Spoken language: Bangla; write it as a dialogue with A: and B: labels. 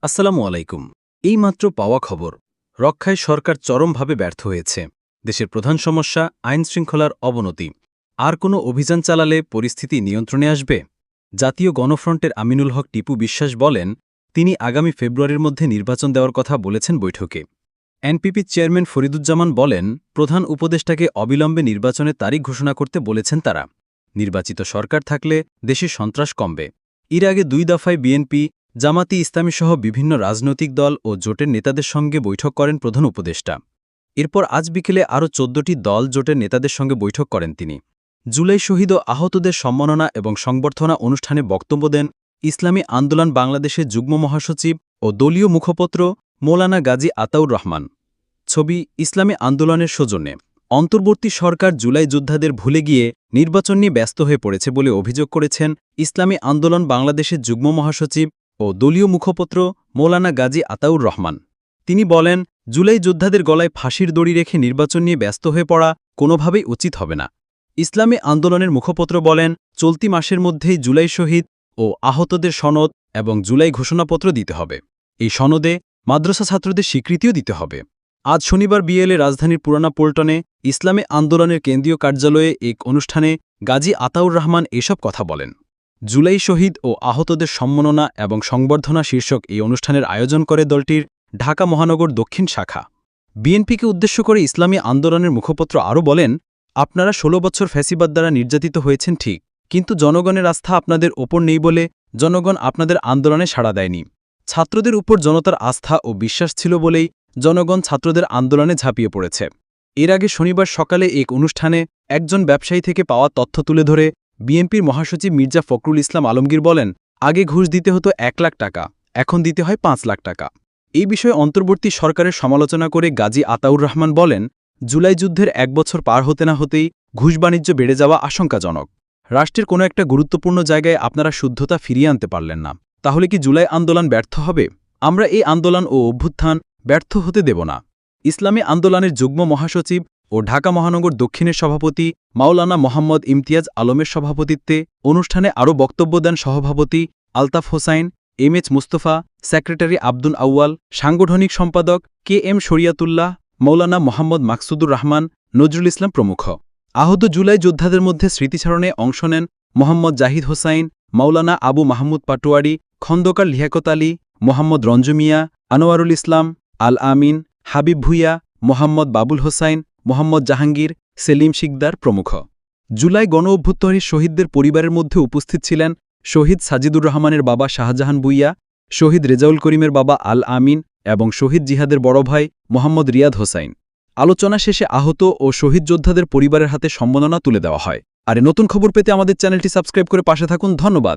A: আসসালামু আলাইকুম। এইমাত্র পাওয়া খবর, রক্ষায় সরকার চরমভাবে ব্যর্থ হয়েছে। দেশের প্রধান সমস্যা আইনশৃঙ্খলার অবনতি। আর কোনো অভিযান চালালে পরিস্থিতি নিয়ন্ত্রণে আসবে? জাতীয় গণফ্রন্টের আমিনুল হক টিপু বিশ্বাস বলেন, তিনি আগামী ফেব্রুয়ারির মধ্যে নির্বাচন দেওয়ার কথা বলেছেন বৈঠকে। এনপিপি চেয়ারম্যান ফরিদুজ্জামান বলেন, প্রধান উপদেষ্টাকে অবিলম্বে নির্বাচনের তারিখ ঘোষণা করতে বলেছেন তারা। নির্বাচিত সরকার থাকলে দেশে সন্ত্রাস কমবে। এর আগে 2 দফায় বিএনপি, জামাতি ইসলামীসহ বিভিন্ন রাজনৈতিক দল ও জোটের নেতাদের সঙ্গে বৈঠক করেন প্রধান উপদেষ্টা। এরপর আজ বিকেলে আরও 14টি দল জোটের নেতাদের সঙ্গে বৈঠক করেন তিনি। জুলাই শহীদ ও আহতদের সম্মাননা এবং সংবর্ধনা অনুষ্ঠানে বক্তব্য দেন ইসলামী আন্দোলন বাংলাদেশের যুগ্ম মহাসচিব ও দলীয় মুখপত্র মৌলানা গাজী আতাউর রহমান। ছবি ইসলামী আন্দোলনের সৌজন্যে। অন্তর্বর্তী সরকার জুলাই যোদ্ধাদের ভুলে গিয়ে নির্বাচন নিয়ে ব্যস্ত হয়ে পড়েছে বলে অভিযোগ করেছেন ইসলামী আন্দোলন বাংলাদেশের যুগ্ম মহাসচিব ও দলীয় মুখপত্র মৌলানা গাজী আতাউর রহমান। তিনি বলেন, জুলাই যোদ্ধাদের গলায় ফাঁসির দড়ি রেখে নির্বাচন নিয়ে ব্যস্ত হয়ে পড়া কোনোভাবেই উচিত হবে না। ইসলামী আন্দোলনের মুখপত্র বলেন, চলতি মাসের মধ্যেই জুলাই শহীদ ও আহতদের সনদ এবং জুলাই ঘোষণাপত্র দিতে হবে। এই সনদে মাদ্রাসা ছাত্রদের স্বীকৃতিও দিতে হবে। আজ শনিবার বিকেলে রাজধানীর পুরানা পল্টনে ইসলামী আন্দোলনের কেন্দ্রীয় কার্যালয়ে এক অনুষ্ঠানে গাজী আতাউর রহমান এসব কথা বলেন। জুলাই শহীদ ও আহতদের সম্মাননা এবং সংবর্ধনা শীর্ষক এই অনুষ্ঠানের আয়োজন করে দলটির ঢাকা মহানগর দক্ষিণ শাখা। বিএনপিকে উদ্দেশ্য করে ইসলামী আন্দোলনের মুখপত্র আরও বলেন, আপনারা 16 বছর ফ্যাসিবাদ দ্বারা নির্যাতিত হয়েছেন ঠিক, কিন্তু জনগণের আস্থা আপনাদের ওপর নেই বলে জনগণ আপনাদের আন্দোলনে সাড়া দেয়নি। ছাত্রদের উপর জনতার আস্থা ও বিশ্বাস ছিল বলেই জনগণ ছাত্রদের আন্দোলনে ঝাঁপিয়ে পড়েছে। এর আগে শনিবার সকালে এক অনুষ্ঠানে একজন ব্যবসায়ী থেকে পাওয়া তথ্য তুলে ধরে বিএনপির মহাসচিব মির্জা ফখরুল ইসলাম আলমগীর বলেন, আগে ঘুষ দিতে হতো 1 লাখ টাকা, এখন দিতে হয় 5 লাখ টাকা। এই বিষয়ে অন্তর্বর্তী সরকারের সমালোচনা করে গাজী আতাউর রহমান বলেন, জুলাই যুদ্ধের 1 বছর পার হতে না হতেই ঘুষ বাণিজ্য বেড়ে যাওয়া আশঙ্কাজনক। রাষ্ট্রের কোনো একটা গুরুত্বপূর্ণ জায়গায় আপনারা শুদ্ধতা ফিরিয়ে আনতে পারলেন না, তাহলে কি জুলাই আন্দোলন ব্যর্থ হবে? আমরা এই আন্দোলন ও অভ্যুত্থান ব্যর্থ হতে দেব না। ইসলামী আন্দোলনের যুগ্ম মহাসচিব ও ঢাকা মহানগর দক্ষিণের সভাপতি মাওলানা মোহাম্মদ ইমতিয়াজ আলমের সভাপতিত্বে অনুষ্ঠানে আরও বক্তব্য দেন সভাপতি আলতাফ হোসাইন, এমএচ মুস্তফা, সেক্রেটারি আব্দুল আউয়াল, সাংগঠনিক সম্পাদক কেএম শরিয়াতুল্লাহ, মৌলানা মোহাম্মদ মাকসুদুর রহমান, নজরুল ইসলাম প্রমুখ। আহত জুলাই যোদ্ধাদের মধ্যে স্মৃতিচারণে অংশ নেন মোহাম্মদ জাহিদ হোসাইন, মাওলানা আবু মাহমুদ পাটোয়ারি, খন্দকার লিয়াকত আলী, মোহাম্মদ রঞ্জু মিয়া, আনোয়ারুল ইসলাম, আল আমিন, হাবিব ভুইয়া, মোহাম্মদ বাবুল হোসাইন, মোহাম্মদ জাহাঙ্গীর, সেলিম শিকদার প্রমুখ। জুলাই গণঅভ্যুত্থানের শহীদদের পরিবারের মধ্যে উপস্থিত ছিলেন শহীদ সাজিদুর রহমানের বাবা শাহজাহান ভুইয়া, শহীদ রেজাউল করিমের বাবা আল আমিন এবং শহীদ জিহাদের বড় ভাই মোহাম্মদ রিয়াদ হোসাইন। আলোচনা শেষে আহত ও শহীদ যোদ্ধাদের পরিবারের হাতে সম্মাননা তুলে দেওয়া হয়। আর নতুন খবর পেতে আমাদের চ্যানেলটি সাবস্ক্রাইব করে পাশে থাকুন। ধন্যবাদ।